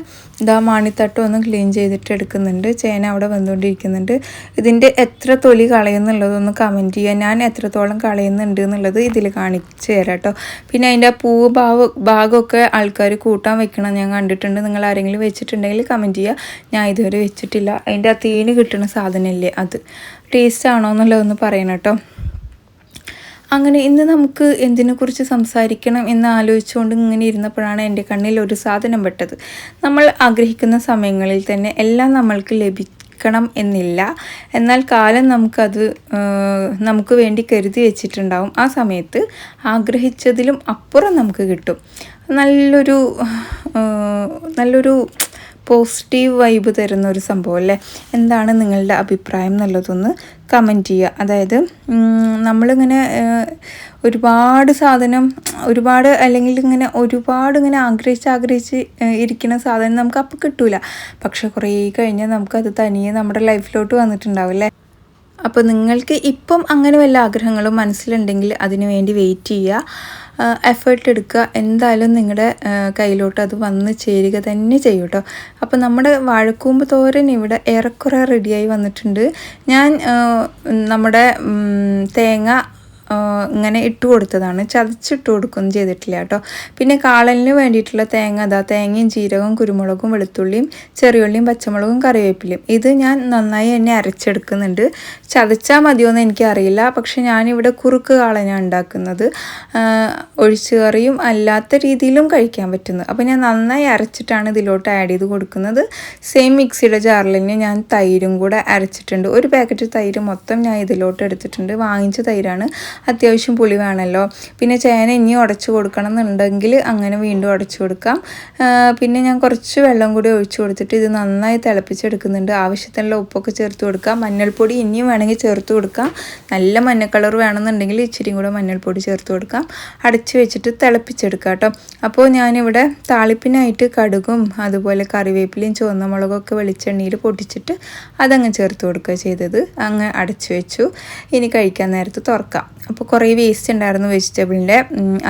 ഇതാ മാണിത്തട്ടം ഒന്ന് ക്ലീൻ ചെയ്തിട്ട് എടുക്കുന്നുണ്ട്. ചേന അവിടെ വന്നുകൊണ്ടിരിക്കുന്നുണ്ട്. ഇതിൻ്റെ എത്ര തൊലി കളയുന്നുള്ളതൊന്ന് കമൻറ്റ് ചെയ്യുക. ഞാൻ എത്രത്തോളം കളയുന്നുണ്ട് എന്നുള്ളത് ഇതിൽ കാണിച്ചു തരാം കേട്ടോ. പിന്നെ അതിൻ്റെ പൂവ് ഭാഗമൊക്കെ ആൾക്കാർ കൂട്ടാൻ വെക്കണം ഞാൻ കണ്ടിട്ടുണ്ട്. നിങ്ങൾ ആരെങ്കിലും വെച്ചിട്ടുണ്ടെങ്കിൽ കമൻറ്റ് ചെയ്യുക. ഞാൻ ഇതുവരെ വെച്ചിട്ടില്ല. അതിൻ്റെ ആ തീന് കിട്ടുന്ന സാധനമില്ലേ, അത് ടേസ്റ്റ് ആണോ എന്നുള്ളതൊന്ന് പറയണം കേട്ടോ. അങ്ങനെ ഇന്ന് നമുക്ക് എന്തിനെക്കുറിച്ച് സംസാരിക്കണം എന്ന് ആലോചിച്ചുകൊണ്ട് ഇങ്ങനെ ഇരുന്നപ്പോഴാണ് എൻ്റെ കണ്ണിൽ ഒരു സാധനം പെട്ടത്. നമ്മൾ ആഗ്രഹിക്കുന്ന സമയങ്ങളിൽ തന്നെ എല്ലാം നമ്മൾക്ക് ലഭിക്കണം എന്നില്ല. എന്നാൽ കാലം നമുക്ക് വേണ്ടി കരുതി വെച്ചിട്ടുണ്ടാവും. ആ സമയത്ത് ആഗ്രഹിച്ചതിലും അപ്പുറം നമുക്ക് കിട്ടും. നല്ലൊരു പോസിറ്റീവ് വൈബ് തരുന്ന ഒരു സംഭവം അല്ലേ. എന്താണ് നിങ്ങളുടെ അഭിപ്രായം എന്നുള്ളതൊന്ന് കമൻറ്റ് ചെയ്യുക. അതായത് നമ്മളിങ്ങനെ അല്ലെങ്കിൽ ഇങ്ങനെ ഒരുപാട് ആഗ്രഹിച്ച് ഇരിക്കുന്ന സാധനം നമുക്ക് അപ്പോൾ കിട്ടൂല. പക്ഷെ കുറേ കഴിഞ്ഞാൽ നമുക്കത് തനിയെ നമ്മുടെ ലൈഫിലോട്ട് വന്നിട്ടുണ്ടാവും അല്ലേ. അപ്പോൾ നിങ്ങൾക്ക് ഇപ്പം അങ്ങനെ വല്ല ആഗ്രഹങ്ങളും മനസ്സിലുണ്ടെങ്കിൽ അതിനു വേണ്ടി വെയിറ്റ് ചെയ്യുക, എഫേർട്ട് എടുക്കുക. എന്തായാലും നിങ്ങളുടെ കയ്യിലോട്ട് അത് വന്ന് ചേരുക തന്നെ ചെയ്യും കേട്ടോ. അപ്പോൾ നമ്മുടെ വാഴക്കൂമ്പ് തോരൻ ഇവിടെ ഏറെക്കുറെ റെഡിയായി വന്നിട്ടുണ്ട്. ഞാൻ നമ്മുടെ തേങ്ങ ഇങ്ങനെ ഇട്ട് കൊടുത്തതാണ്, ചതച്ചിട്ട് കൊടുക്കുകയൊന്നും ചെയ്തിട്ടില്ല കേട്ടോ. പിന്നെ കാളലിന് വേണ്ടിയിട്ടുള്ള തേങ്ങയും ജീരകവും കുരുമുളകും വെളുത്തുള്ളിയും ചെറിയുള്ളിയും പച്ചമുളകും കറിവേപ്പിലയും ഇത് ഞാൻ നന്നായി തന്നെ അരച്ചെടുക്കുന്നുണ്ട്. ചതച്ചാൽ മതിയോന്ന് എനിക്കറിയില്ല, പക്ഷെ ഞാനിവിടെ കുറുക്ക് കാളനാണ് ഉണ്ടാക്കുന്നത്. ഒഴിച്ചു കറിയും അല്ലാത്ത രീതിയിലും കഴിക്കാൻ പറ്റുന്നത്. അപ്പോൾ ഞാൻ നന്നായി അരച്ചിട്ടാണ് ഇതിലോട്ട് ആഡ് ചെയ്ത് കൊടുക്കുന്നത്. സെയിം മിക്സിയുടെ ജാറിൽ തന്നെ ഞാൻ തൈരും കൂടെ അരച്ചിട്ടുണ്ട്. ഒരു പാക്കറ്റ് തൈര് മൊത്തം ഞാൻ ഇതിലോട്ട് എടുത്തിട്ടുണ്ട്. വാങ്ങിച്ച തൈരാണ്. അത്യാവശ്യം പുളി വേണമല്ലോ. പിന്നെ ചേന ഇനി ഉടച്ചു കൊടുക്കണം എന്നുണ്ടെങ്കിൽ അങ്ങനെ വീണ്ടും ഉടച്ചു കൊടുക്കാം. പിന്നെ ഞാൻ കുറച്ച് വെള്ളം കൂടി ഒഴിച്ചു കൊടുത്തിട്ട് ഇത് നന്നായി തിളപ്പിച്ചെടുക്കുന്നുണ്ട്. ആവശ്യത്തിനുള്ള ഉപ്പൊക്കെ ചേർത്ത് കൊടുക്കാം. മഞ്ഞൾപ്പൊടി ഇനിയും വേണമെങ്കിൽ ചേർത്ത് കൊടുക്കാം. നല്ല മഞ്ഞ കളർ വേണമെന്നുണ്ടെങ്കിൽ ഇച്ചിരി കൂടെ മഞ്ഞൾപ്പൊടി ചേർത്ത് കൊടുക്കാം. അടച്ചു വെച്ചിട്ട് തിളപ്പിച്ചെടുക്കാം കേട്ടോ. അപ്പോൾ ഞാനിവിടെ താളിപ്പിനായിട്ട് കടുകും അതുപോലെ കറിവേപ്പിലയും ചുവന്ന മുളകൊക്കെ വെളിച്ചെണ്ണയിൽ പൊട്ടിച്ചിട്ട് അതങ്ങ് ചേർത്ത് കൊടുക്കുക ചെയ്തത്. അങ്ങ് അടച്ചു വെച്ചു. ഇനി കഴിക്കാൻ നേരത്ത് തുറക്കാം. അപ്പോൾ കുറേ വേസ്റ്റ് ഉണ്ടായിരുന്നു വെജിറ്റബിളിൻ്റെ,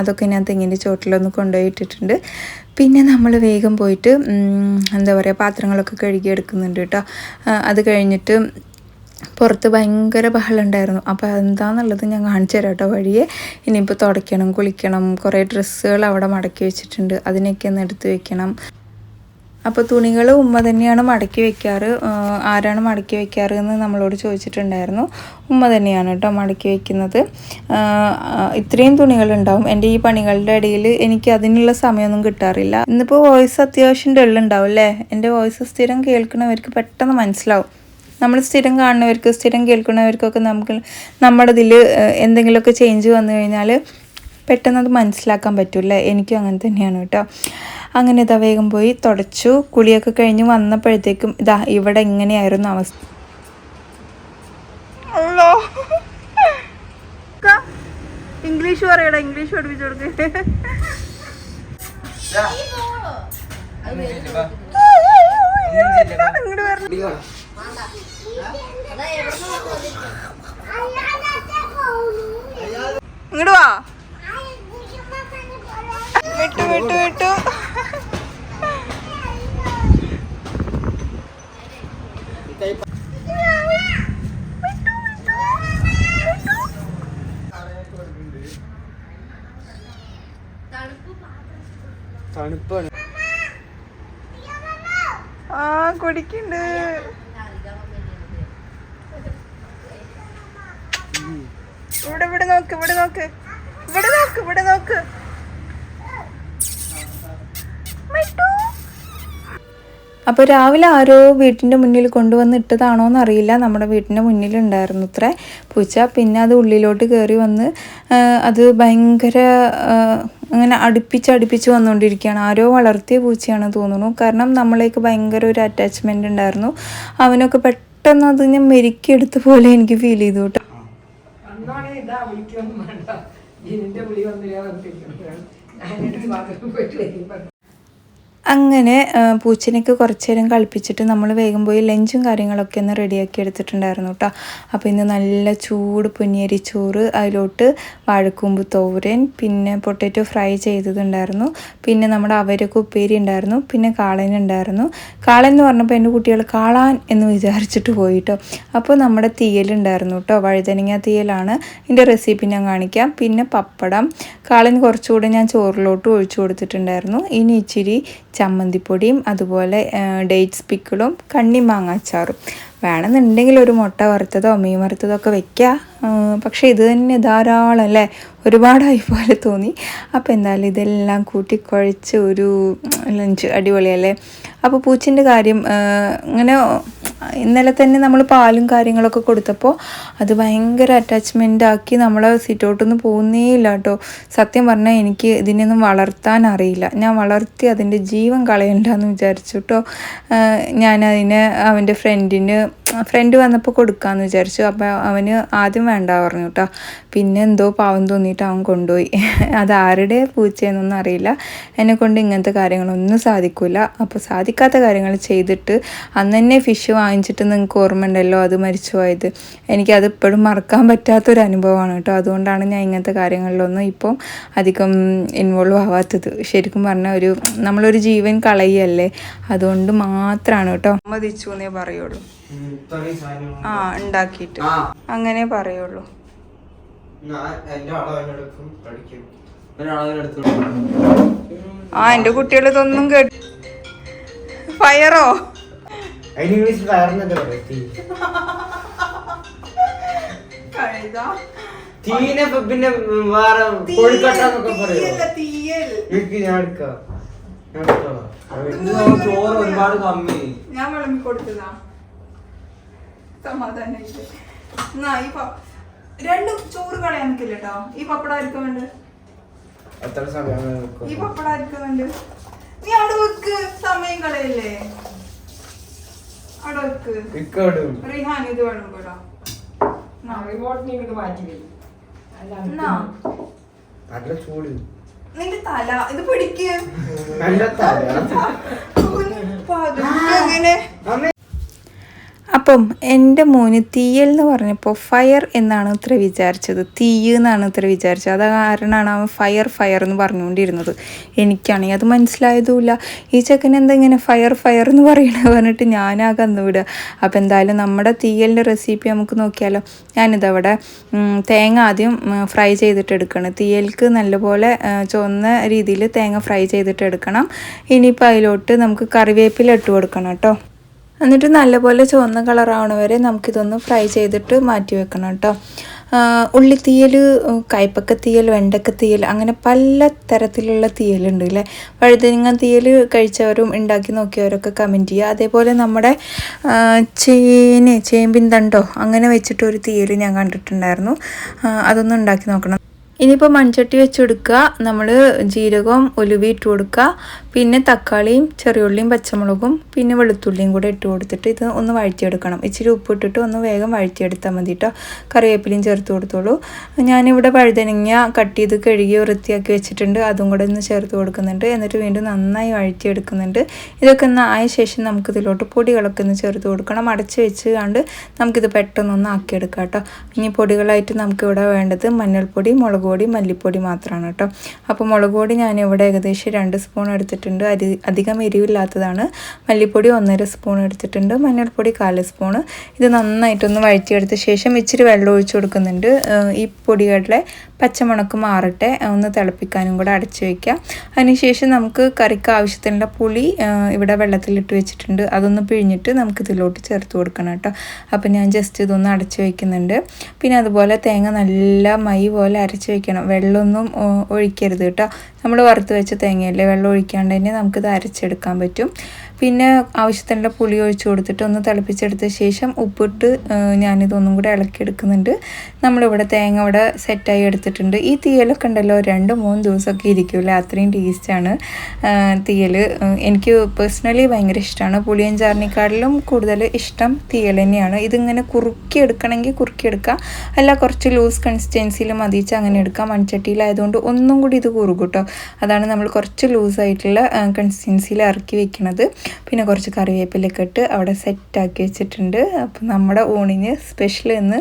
അതൊക്കെ ഞാൻ തെങ്ങിൻ്റെ ചോട്ടിലൊന്ന് കൊണ്ടുപോയി ഇട്ടിട്ടുണ്ട്. പിന്നെ നമ്മൾ വേഗം പോയിട്ട് എന്താ പറയുക പാത്രങ്ങളൊക്കെ കഴുകിയെടുക്കുന്നുണ്ട് കേട്ടോ. അത് കഴിഞ്ഞിട്ട് പുറത്ത് ഭയങ്കര ബഹളം ഉണ്ടായിരുന്നു. അപ്പോൾ അതെന്താണെന്നുള്ളത് ഞാൻ കാണിച്ചു തരാം കേട്ടോ വഴിയെ. ഇനിയിപ്പോൾ തുടയ്ക്കണം, കുളിക്കണം, കുറേ ഡ്രസ്സുകൾ അവിടെ മടക്കി വെച്ചിട്ടുണ്ട്, അതിനൊക്കെ ഒന്ന് എടുത്ത് വെക്കണം. അപ്പോൾ തുണികൾ ഉമ്മ തന്നെയാണ് മടക്കി വെക്കാറ്. ആരാണ് മടക്കി വെക്കാറ് എന്ന് നമ്മളോട് ചോദിച്ചിട്ടുണ്ടായിരുന്നു. ഉമ്മ തന്നെയാണ് കേട്ടോ മടക്കി വെക്കുന്നത്. ഇത്രയും തുണികളുണ്ടാവും. എൻ്റെ ഈ പണികളുടെ ഇടയിൽ എനിക്ക് അതിനുള്ള സമയമൊന്നും കിട്ടാറില്ല. ഇന്നിപ്പോൾ വോയിസ് അത്യാവശ്യം ഡള്ളുണ്ടാവും അല്ലേ? എൻ്റെ വോയിസ് സ്ഥിരം കേൾക്കുന്നവർക്ക് പെട്ടെന്ന് മനസ്സിലാവും. നമ്മൾ സ്ഥിരം കാണുന്നവർക്ക്, സ്ഥിരം കേൾക്കുന്നവർക്കൊക്കെ നമ്മുടെ ഇതിൽ എന്തെങ്കിലുമൊക്കെ ചേഞ്ച് വന്നു കഴിഞ്ഞാൽ പെട്ടെന്ന് അത് മനസ്സിലാക്കാൻ പറ്റില്ല. എനിക്കും അങ്ങനെ തന്നെയാണ് കേട്ടോ. അങ്ങനെ ഇതാ വേഗം പോയി തുടച്ചു. കുളിയൊക്കെ കഴിഞ്ഞ് വന്നപ്പോഴത്തേക്കും ഇതാ ഇവിടെ ഇങ്ങനെയായിരുന്നു അവസ്ഥ. ഇംഗ്ലീഷ് പറയടാ, ഇംഗ്ലീഷ് പഠിപ്പിച്ചു കൊടുക്കേ. ഇങ്ങോട്ട് വാ. വിട്ടു വിട്ടു വിട്ടു. തണുപ്പാണ്. ആ കുടിക്കണ്ട്. ഇവിടെ ഇവിടെ നോക്ക്, ഇവിടെ നോക്ക്, ഇവിടെ നോക്ക്, ഇവിടെ നോക്ക്. അപ്പോൾ രാവിലെ ആരോ വീട്ടിൻ്റെ മുന്നിൽ കൊണ്ടുവന്ന് ഇട്ടതാണോ എന്നറിയില്ല. നമ്മുടെ വീട്ടിൻ്റെ മുന്നിലുണ്ടായിരുന്നു ഇത്ര പൂച്ച. പിന്നെ അത് ഉള്ളിലോട്ട് കയറി വന്ന് അത് ഭയങ്കര അങ്ങനെ അടുപ്പിച്ച് വന്നുകൊണ്ടിരിക്കുകയാണ്. ആരോ വളർത്തിയ പൂച്ചയാണ് തോന്നുന്നു. കാരണം നമ്മളേക്ക് ഭയങ്കര ഒരു അറ്റാച്ച്മെൻ്റ് ഉണ്ടായിരുന്നു. അവനൊക്കെ പെട്ടെന്ന് അത് ഞാൻ മെരുക്കിയെടുത്ത പോലെ എനിക്ക് ഫീൽ ചെയ്തു കേട്ടോ. അങ്ങനെ പൂച്ചനൊക്കെ കുറച്ച് നേരം കളിപ്പിച്ചിട്ട് നമ്മൾ വേഗം പോയി ലഞ്ചും കാര്യങ്ങളൊക്കെ ഒന്ന് റെഡിയാക്കി എടുത്തിട്ടുണ്ടായിരുന്നു കേട്ടോ. അപ്പോൾ ഇന്ന് നല്ല ചൂട് പൊന്നിയരി ചോറ്, അതിലോട്ട് വാഴക്കൂമ്പ് തോരൻ, പിന്നെ പൊട്ടാറ്റോ ഫ്രൈ ചെയ്തതുണ്ടായിരുന്നു, പിന്നെ നമ്മുടെ അവരൊക്കെ ഉപ്പേരി ഉണ്ടായിരുന്നു, പിന്നെ കാളൻ ഉണ്ടായിരുന്നു. കാളൻ എന്ന് പറഞ്ഞപ്പോൾ എൻ്റെ കുട്ടികൾ കാളാൻ എന്ന് വിചാരിച്ചിട്ട് പോയി കേട്ടോ. അപ്പോൾ നമ്മുടെ തീയലുണ്ടായിരുന്നു കേട്ടോ, വഴുതനങ്ങ തീയലാണ്. ഇതിൻ്റെ റെസിപ്പി ഞാൻ കാണിക്കാം. പിന്നെ പപ്പടം, കാളൻ കുറച്ചുകൂടെ ഞാൻ ചോറിലോട്ട് ഒഴിച്ചു കൊടുത്തിട്ടുണ്ടായിരുന്നു. ഇനി ഇച്ചിരി ചമ്മന്തിപ്പൊടിയും അതുപോലെ ഡേറ്റ്സ് പിക്കിളും കണ്ണിമാങ്ങ അച്ചാറും. വേണമെന്നുണ്ടെങ്കിൽ ഒരു മുട്ട വറുത്തതോ മീൻ വറുത്തതോ ഒക്കെ വെക്കുക. പക്ഷേ ഇത് തന്നെ ധാരാളം അല്ലേ, ഒരുപാടായി പോലെ തോന്നി. അപ്പോൾ എന്തായാലും ഇതെല്ലാം കൂട്ടിക്കുഴച്ച് ഒരു ലഞ്ച് അടിപൊളിയല്ലേ. അപ്പോൾ പൂച്ചിൻ്റെ കാര്യം ഇങ്ങനെ ഇന്നലെ തന്നെ നമ്മൾ പാലും കാര്യങ്ങളൊക്കെ കൊടുത്തപ്പോൾ അത് ഭയങ്കര അറ്റാച്ച്മെൻ്റ് ആക്കി നമ്മളെ സിറ്റൗട്ടൊന്നും പോകുന്നേ ഇല്ല കേട്ടോ. സത്യം പറഞ്ഞാൽ എനിക്ക് ഇതിനൊന്നും വളർത്താൻ അറിയില്ല. ഞാൻ വളർത്തി അതിൻ്റെ ജീവൻ കളയണ്ടെന്ന് വിചാരിച്ചു കേട്ടോ. ഞാനതിനെ അവൻ്റെ ഫ്രണ്ട് വന്നപ്പോൾ കൊടുക്കാമെന്ന് വിചാരിച്ചു. അപ്പോൾ അവന് ആദ്യം വേണ്ട പറഞ്ഞു കേട്ടോ. പിന്നെ എന്തോ പാവം തോന്നിയിട്ട് അവൻ കൊണ്ടുപോയി. അത് ആരുടെ പൂച്ചയെന്നൊന്നും അറിയില്ല. എന്നെക്കൊണ്ട് ഇങ്ങനത്തെ കാര്യങ്ങളൊന്നും സാധിക്കില്ല. അപ്പോൾ സാധിക്കാത്ത കാര്യങ്ങൾ ചെയ്തിട്ട് അന്ന് തന്നെ ഫിഷ് വാങ്ങിച്ചിട്ട് നിങ്ങൾക്ക് ഓർമ്മ ഉണ്ടല്ലോ, അത് മരിച്ചു പോയത്. എനിക്കത് ഇപ്പോഴും മറക്കാൻ പറ്റാത്തൊരു അനുഭവമാണ് കേട്ടോ. അതുകൊണ്ടാണ് ഞാൻ ഇങ്ങനത്തെ കാര്യങ്ങളിലൊന്നും ഇപ്പം അധികം ഇൻവോൾവ് ആവാത്തത്. ശരിക്കും പറഞ്ഞാൽ നമ്മളൊരു ജീവൻ കളയല്ലേ, അതുകൊണ്ട് മാത്രമാണ് കേട്ടോ. സമ്മതിച്ചു എന്നേ പറയുള്ളൂ. ഉണ്ടാക്കിയിട്ട് അങ്ങനെ പറയുള്ളൂ. എന്റെ കുട്ടികൾ ഇതൊന്നും കേട്ടു. ഫയറോ? പിന്നെ വേറെ കോഴിക്കട്ടൊക്കെ ചോറ് ഒരുപാട് കമ്മി. ഞാൻ വിളമ്പി കൊടുത്തതാ. സമാധാനായിട്ട് എന്നാ ഈ രണ്ട് ചോറ് കളയാൻ നിൽക്കില്ല കേട്ടോ. ഈ പപ്പടം ആയിരിക്കും വേണ്ട, ഈ പപ്പടം ആയിരിക്കും വേണ്ട. നീ അവിടെ വെക്ക്, സമയം കളയല്ലേ. അവിടെ വെക്ക്. റിഹാൻ ഇത് വേണം കേട്ടോ. നിന്റെ തല ഇത് പിടിക്ക്. അങ്ങനെ അപ്പം എൻ്റെ മോന് തീയൽ എന്ന് പറഞ്ഞപ്പോൾ ഫയർ എന്നാണ് ഇത്ര വിചാരിച്ചത്, തീയ് എന്നാണ് ഇത്ര വിചാരിച്ചത്. അത് കാരണമാണ് അവൻ ഫയർ എന്ന് പറഞ്ഞുകൊണ്ടിരുന്നത്. എനിക്കാണെങ്കിൽ അത് മനസ്സിലായതുമില്ല. ഈ ചെക്കൻ എന്താ ഇങ്ങനെ ഫയർ എന്ന് പറയണത് പറഞ്ഞിട്ട് ഞാനാകെ അന്ന് വിടുക. അപ്പോൾ എന്തായാലും നമ്മുടെ തീയലിൻ്റെ റെസിപ്പി നമുക്ക് നോക്കിയാലോ. ഞാനിതവിടെ തേങ്ങ ആദ്യം ഫ്രൈ ചെയ്തിട്ട് എടുക്കണം. തീയൽക്ക് നല്ലപോലെ ചുവന്ന രീതിയിൽ തേങ്ങ ഫ്രൈ ചെയ്തിട്ട് എടുക്കണം. ഇനിയിപ്പോൾ അതിലോട്ട് നമുക്ക് കറിവേപ്പില ഇട്ട് കൊടുക്കണം കേട്ടോ. എന്നിട്ട് നല്ലപോലെ ചുവന്ന കളറാവണ വരെ നമുക്കിതൊന്ന് ഫ്രൈ ചെയ്തിട്ട് മാറ്റി വെക്കണം കേട്ടോ. ഉള്ളിത്തീയൽ, കയ്പക്കത്തീയൽ, വെണ്ടക്കത്തീയൽ, അങ്ങനെ പല തരത്തിലുള്ള തീയലുണ്ട് അല്ലേ. വഴുതനങ്ങ തീയൽ കഴിച്ചവരും ഉണ്ടാക്കി നോക്കിയവരൊക്കെ കമൻറ്റ് ചെയ്യുക. അതേപോലെ നമ്മുടെ ചേമ്പിൻ തണ്ടോ അങ്ങനെ വെച്ചിട്ടൊരു തീയൽ ഞാൻ കണ്ടിട്ടുണ്ടായിരുന്നു. അതൊന്നും ഉണ്ടാക്കി നോക്കണം. ഇനിയിപ്പോൾ മൺചട്ടി വെച്ച് കൊടുക്കുക. നമ്മൾ ജീരകവും ഉലുവ ഇട്ട് കൊടുക്കുക. പിന്നെ തക്കാളിയും ചെറിയുള്ളിയും പച്ചമുളകും പിന്നെ വെളുത്തുള്ളിയും കൂടെ ഇട്ട് കൊടുത്തിട്ട് ഇത് ഒന്ന് വഴറ്റിയെടുക്കണം. ഇച്ചിരി ഉപ്പിട്ടിട്ട് ഒന്ന് വേഗം വഴറ്റിയെടുത്താൽ മതി കേട്ടോ. കറിവേപ്പിലയും ചേർത്ത് കൊടുത്തോളൂ. ഞാനിവിടെ വഴുതനങ്ങ കട്ട് ചെയ്ത് കഴുകി വൃത്തിയാക്കി വെച്ചിട്ടുണ്ട്. അതും കൂടെ ഒന്ന് ചേർത്ത് കൊടുക്കുന്നുണ്ട്. എന്നിട്ട് വീണ്ടും നന്നായി വഴറ്റിയെടുക്കുന്നുണ്ട്. ഇതൊക്കെ ഒന്ന് ആയ ശേഷം നമുക്കിതിലോട്ട് പൊടികളൊക്കെ ഒന്ന് ചേർത്ത് കൊടുക്കണം. അടച്ച് വെച്ച് കണ്ട് നമുക്കിത് പെട്ടെന്നൊന്ന് ആക്കിയെടുക്കാം കേട്ടോ. ഇനി പൊടികളായിട്ട് നമുക്കിവിടെ വേണ്ടത് മഞ്ഞൾപ്പൊടി, മുളക് പൊടി, മല്ലിപ്പൊടി മാത്രമാണ് കേട്ടോ. അപ്പോൾ മുളക് പൊടി ഞാനിവിടെ ഏകദേശം 2 സ്പൂൺ എടുത്തിട്ടുണ്ട്. അധികം എരിവില്ലാത്തതാണ്. മല്ലിപ്പൊടി 1.5 സ്പൂൺ എടുത്തിട്ടുണ്ട്. മഞ്ഞൾപ്പൊടി 1/4 സ്പൂൺ. ഇത് നന്നായിട്ടൊന്ന് വഴറ്റിയെടുത്ത ശേഷം ഇച്ചിരി വെള്ളം ഒഴിച്ചു കൊടുക്കുന്നുണ്ട്. ഈ പൊടികളുടെ പച്ചമുളക് മാറട്ടെ, ഒന്ന് തിളപ്പിക്കാനും കൂടെ അടച്ചു വയ്ക്കാം. അതിനുശേഷം നമുക്ക് കറിക്ക് ആവശ്യത്തിനുള്ള പുളി ഇവിടെ വെള്ളത്തിലിട്ട് വെച്ചിട്ടുണ്ട്. അതൊന്ന് പിഴിഞ്ഞിട്ട് നമുക്കിതിലോട്ട് ചേർത്ത് കൊടുക്കണം കേട്ടോ. അപ്പോൾ ഞാൻ ജസ്റ്റ് ഇതൊന്ന് അടച്ചു വയ്ക്കുന്നുണ്ട്. പിന്നെ അതുപോലെ തേങ്ങ നല്ല മൈ പോലെ അരച്ച് വയ്ക്കണം. വെള്ളമൊന്നും ഒഴിക്കരുത് കേട്ടോ. നമ്മൾ വറുത്ത് വെച്ച തേങ്ങയല്ലേ, വെള്ളം ഒഴിക്കാണ്ട് തന്നെ നമുക്കിത് അരച്ചെടുക്കാൻ പറ്റും. പിന്നെ ആവശ്യത്തിനുള്ള പുളി ഒഴിച്ച് കൊടുത്തിട്ട് ഒന്ന് തിളപ്പിച്ചെടുത്ത ശേഷം ഉപ്പിട്ട് ഞാനിതൊന്നും കൂടെ ഇളക്കിയെടുക്കുന്നുണ്ട്. നമ്മളിവിടെ തേങ്ങ ഇവിടെ സെറ്റായി എടുത്തിട്ടുണ്ട്. ഈ തീയലൊക്കെ ഉണ്ടല്ലോ 2-3 ദിവസമൊക്കെ ഇരിക്കില്ല, അത്രയും ടേസ്റ്റാണ് തീയൽ. എനിക്ക് പേഴ്സണലി ഭയങ്കര ഇഷ്ടമാണ്. പുളിയഞ്ചാറിനെക്കാട്ടിലും കൂടുതൽ ഇഷ്ടം തീയൽ തന്നെയാണ്. ഇതിങ്ങനെ കുറുക്കിയെടുക്കണമെങ്കിൽ കുറുക്കിയെടുക്കാം, അല്ല കുറച്ച് ലൂസ് കൺസിസ്റ്റൻസിയിൽ മതിച്ച് അങ്ങനെ എടുക്കാം. മൺചട്ടിയിലായതുകൊണ്ട് ഒന്നും കൂടി ഇത് കുറുകും കേട്ടോ. അതാണ് നമ്മൾ കുറച്ച് ലൂസായിട്ടുള്ള കൺസിസ്റ്റൻസിയിൽ ഇറക്കി വെക്കുന്നത്. പിന്നെ കുറച്ച് കറിവേപ്പിലൊക്കെ ഇട്ട് അവിടെ സെറ്റാക്കി വെച്ചിട്ടുണ്ട്. അപ്പോൾ നമ്മുടെ ഊണിന് സ്പെഷ്യൽ എന്ന്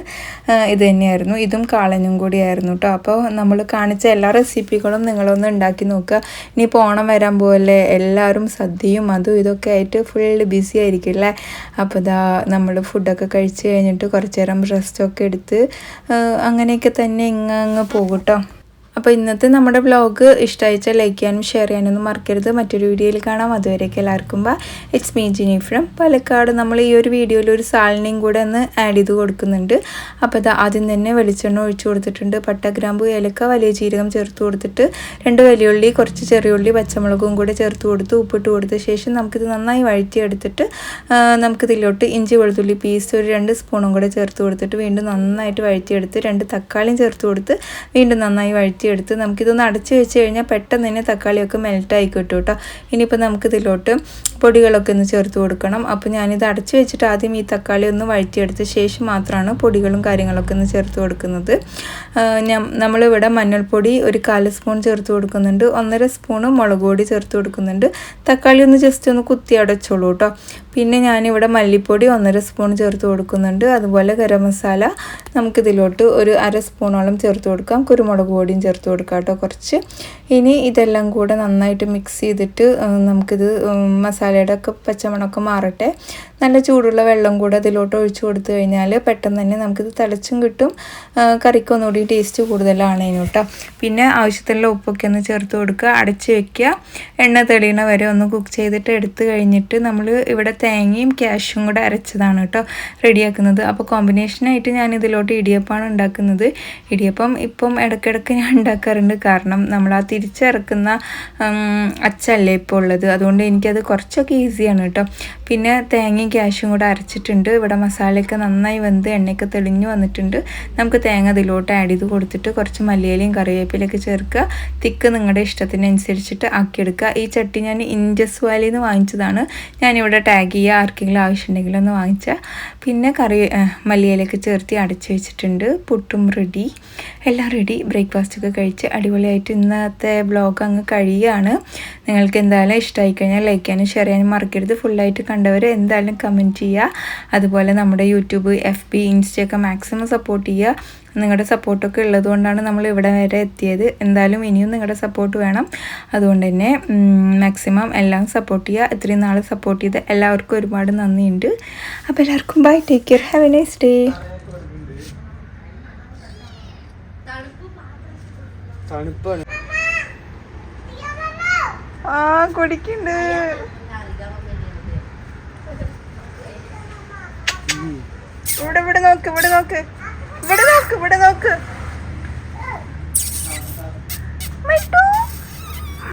ഇത് തന്നെയായിരുന്നു. ഇതും കാളനും കൂടിയായിരുന്നു കേട്ടോ. അപ്പോൾ നമ്മൾ കാണിച്ച എല്ലാ റെസിപ്പികളും നിങ്ങളൊന്ന് ഉണ്ടാക്കി നോക്കുക. ഇനിയിപ്പോൾ ഓണം വരാൻ പോകല്ലേ, എല്ലാവരും സദ്യയും അതും ഇതൊക്കെ ആയിട്ട് ഫുള്ള് ബിസി ആയിരിക്കും അല്ലേ. അപ്പോൾ ഇതാ നമ്മൾ ഫുഡൊക്കെ കഴിച്ച് കഴിഞ്ഞിട്ട് കുറച്ച് നേരം റെസ്റ്റൊക്കെ എടുത്ത് അങ്ങനെയൊക്കെ തന്നെ അങ്ങ് പോകും കേട്ടോ. അപ്പോൾ ഇന്നത്തെ നമ്മുടെ വ്ലോഗ് ഇഷ്ടമായിച്ചാൽ ലൈക്ക് ചെയ്യാനും ഷെയർ ചെയ്യാനൊന്നും മറക്കരുത്. മറ്റൊരു വീഡിയോയിൽ കാണാം. അതുവരെയൊക്കെ എല്ലാവർക്കും it's me Jini from Palakkad. നമ്മൾ ഈ ഒരു വീഡിയോയിൽ ഒരു സാലനയും കൂടെ ഒന്ന് ആഡ് ചെയ്ത് കൊടുക്കുന്നുണ്ട്. അപ്പോൾ അത് ആദ്യം തന്നെ വെളിച്ചെണ്ണ ഒഴിച്ചു കൊടുത്തിട്ടുണ്ട്. പട്ട, ഗ്രാമ്പു, ഏലക്ക, വലിയ ജീരകം ചേർത്ത് കൊടുത്തിട്ട് 2 വലിയുള്ളി, കുറച്ച് ചെറിയുള്ളി, പച്ചമുളകും കൂടെ ചേർത്ത് കൊടുത്ത് ഉപ്പിട്ട് കൊടുത്ത ശേഷം നമുക്കിത് നന്നായി വഴറ്റിയെടുത്തിട്ട് നമുക്കിതിലോട്ട് ഇഞ്ചി വെളുത്തുള്ളി പീസ് ഒരു 2 സ്പൂണും കൂടെ ചേർത്ത് കൊടുത്തിട്ട് വീണ്ടും നന്നായിട്ട് വഴറ്റിയെടുത്ത് 2 തക്കാളിയും ചേർത്ത് കൊടുത്ത് വീണ്ടും നന്നായി വഴറ്റിയെടുത്ത് നമുക്കിതൊന്ന് അടച്ചു വെച്ച് കഴിഞ്ഞാൽ പെട്ടെന്ന് തന്നെ തക്കാളിയൊക്കെ മെൽറ്റായി കിട്ടും കേട്ടോ. ഇനിയിപ്പോൾ നമുക്കിതിലോട്ട് പൊടികളൊക്കെ ഒന്ന് ചേർത്ത് കൊടുക്കണം. അപ്പോൾ ഞാനിത് അടച്ചു വെച്ചിട്ട് ആദ്യം ഈ തക്കാളി ഒന്ന് വഴറ്റിയെടുത്ത ശേഷം മാത്രമാണ് പൊടികളും കാര്യങ്ങളൊക്കെ ഒന്ന് ചേർത്ത് കൊടുക്കുന്നത്. നമ്മളിവിടെ മഞ്ഞൾപ്പൊടി ഒരു 1/4 സ്പൂൺ ചേർത്ത് കൊടുക്കുന്നുണ്ട്. 1.5 സ്പൂണ് മുളക് പൊടി ചേർത്ത് കൊടുക്കുന്നുണ്ട്. തക്കാളി ഒന്ന് ജസ്റ്റ് ഒന്ന് കുത്തി അടച്ചോളൂ കേട്ടോ. പിന്നെ ഞാനിവിടെ മല്ലിപ്പൊടി 1.5 സ്പൂൺ ചേർത്ത് കൊടുക്കുന്നുണ്ട്. അതുപോലെ ഗരം മസാല നമുക്കിതിലോട്ട് ഒരു 1/2 സ്പൂണോളം ചേർത്ത് കൊടുക്കാം. കുരുമുളക് പൊടിയും ചേർത്ത് കൊടുക്കാം കേട്ടോ കുറച്ച്. ഇനി ഇതെല്ലാം കൂടെ നന്നായിട്ട് മിക്സ് ചെയ്തിട്ട് നമുക്കിത് മസാലയുടെ ഒക്കെ പച്ചമണമൊക്കെ മാറട്ടെ. നല്ല ചൂടുള്ള വെള്ളം കൂടെ അതിലോട്ട് ഒഴിച്ചു കൊടുത്തു കഴിഞ്ഞാൽ പെട്ടെന്ന് തന്നെ നമുക്കിത് തിളച്ചും കിട്ടും. കറിക്ക് ഒന്നുകൂടി ടേസ്റ്റ് കൂടുതലാണ് കേട്ടോ. പിന്നെ ആവശ്യത്തിലുള്ള ഉപ്പൊക്കെ ഒന്ന് ചേർത്ത് കൊടുക്കുക, അടച്ച് വെക്കുക. എണ്ണ തെളിയണ വരെ ഒന്ന് കുക്ക് ചെയ്തിട്ട് എടുത്തു കഴിഞ്ഞിട്ട് നമ്മൾ ഇവിടെ തേങ്ങയും ക്യാഷും കൂടെ അരച്ചതാണ് കേട്ടോ റെഡിയാക്കുന്നത്. അപ്പോൾ കോമ്പിനേഷനായിട്ട് ഞാൻ ഇതിലോട്ട് ഇടിയപ്പമാണ് ഉണ്ടാക്കുന്നത്. ഇടിയപ്പം ഇപ്പം ഇടയ്ക്കിടയ്ക്ക് ഞാൻ ഉണ്ടാക്കാറുണ്ട്. കാരണം നമ്മൾ ആ തിരിച്ചിറക്കുന്ന അച്ചല്ലേ ഇപ്പോൾ ഉള്ളത്, അതുകൊണ്ട് എനിക്കത് കുറച്ചൊക്കെ ഈസിയാണ് കേട്ടോ. പിന്നെ തേങ്ങയും ക്യാഷും കൂടെ അരച്ചിട്ടുണ്ട്. ഇവിടെ മസാലയൊക്കെ നന്നായി വെന്ത് എണ്ണയൊക്കെ തെളിഞ്ഞു വന്നിട്ടുണ്ട്. നമുക്ക് തേങ്ങ ഇതിലോട്ട് ആഡ് ചെയ്ത് കൊടുത്തിട്ട് കുറച്ച് മല്ലിയിലയും കറിവേപ്പിലൊക്കെ ചേർക്കുക. തിക്ക് നിങ്ങളുടെ ഇഷ്ടത്തിനനുസരിച്ചിട്ട് ആക്കിയെടുക്കുക. ഈ ചട്ടി ഞാൻ ഇൻഡസ് വാലിയിൽ നിന്ന് വാങ്ങിച്ചതാണ്. ഞാനിവിടെ ടാഗ് ചെയ്യുക, ആർക്കെങ്കിലും ആവശ്യമുണ്ടെങ്കിൽ ഒന്ന് വാങ്ങിച്ചാൽ. പിന്നെ മല്ലിയിലൊക്കെ ചേർത്ത് അടച്ച് വെച്ചിട്ടുണ്ട്. പുട്ടും റെഡി, എല്ലാം റെഡി. ബ്രേക്ക്ഫാസ്റ്റൊക്കെ കഴിച്ച് അടിപൊളിയായിട്ട് ഇന്നത്തെ വ്ലോഗ് അങ്ങ് കഴിയുകയാണ്. നിങ്ങൾക്ക് എന്തായാലും ഇഷ്ടമായി കഴിഞ്ഞാൽ ലൈക്ക് ചെയ്യാനും ഷെയർ ചെയ്യാനും മറക്കരുത്. ഫുള്ളായിട്ട് കണ്ടവർ എന്തായാലും കമൻറ്റ് ചെയ്യുക. അതുപോലെ നമ്മുടെ യൂട്യൂബ്, FB, ഇൻസ്റ്റയൊക്കെ മാക്സിമം സപ്പോർട്ട് ചെയ്യുക. നിങ്ങളുടെ സപ്പോർട്ടൊക്കെ ഉള്ളതുകൊണ്ടാണ് നമ്മൾ ഇവിടെ വരെ എത്തിയത്. എന്തായാലും ഇനിയും നിങ്ങളുടെ സപ്പോർട്ട് വേണം. അതുകൊണ്ട് തന്നെ മാക്സിമം എല്ലാം സപ്പോർട്ട് ചെയ്യുക. ഇത്രയും നാൾ സപ്പോർട്ട് ചെയ്ത് എല്ലാവർക്കും ഒരുപാട് നന്ദിയുണ്ട്. അപ്പോൾ എല്ലാവർക്കും bye, take care, have a nice day. തണുപ്പാണ്. ആ കുടിക്കുന്നുണ്ട്. ഇവിടെ നോക്ക്, ഇവിടെ നോക്ക്, ഇവിടെ നോക്ക്, ഇവിടെ നോക്ക്.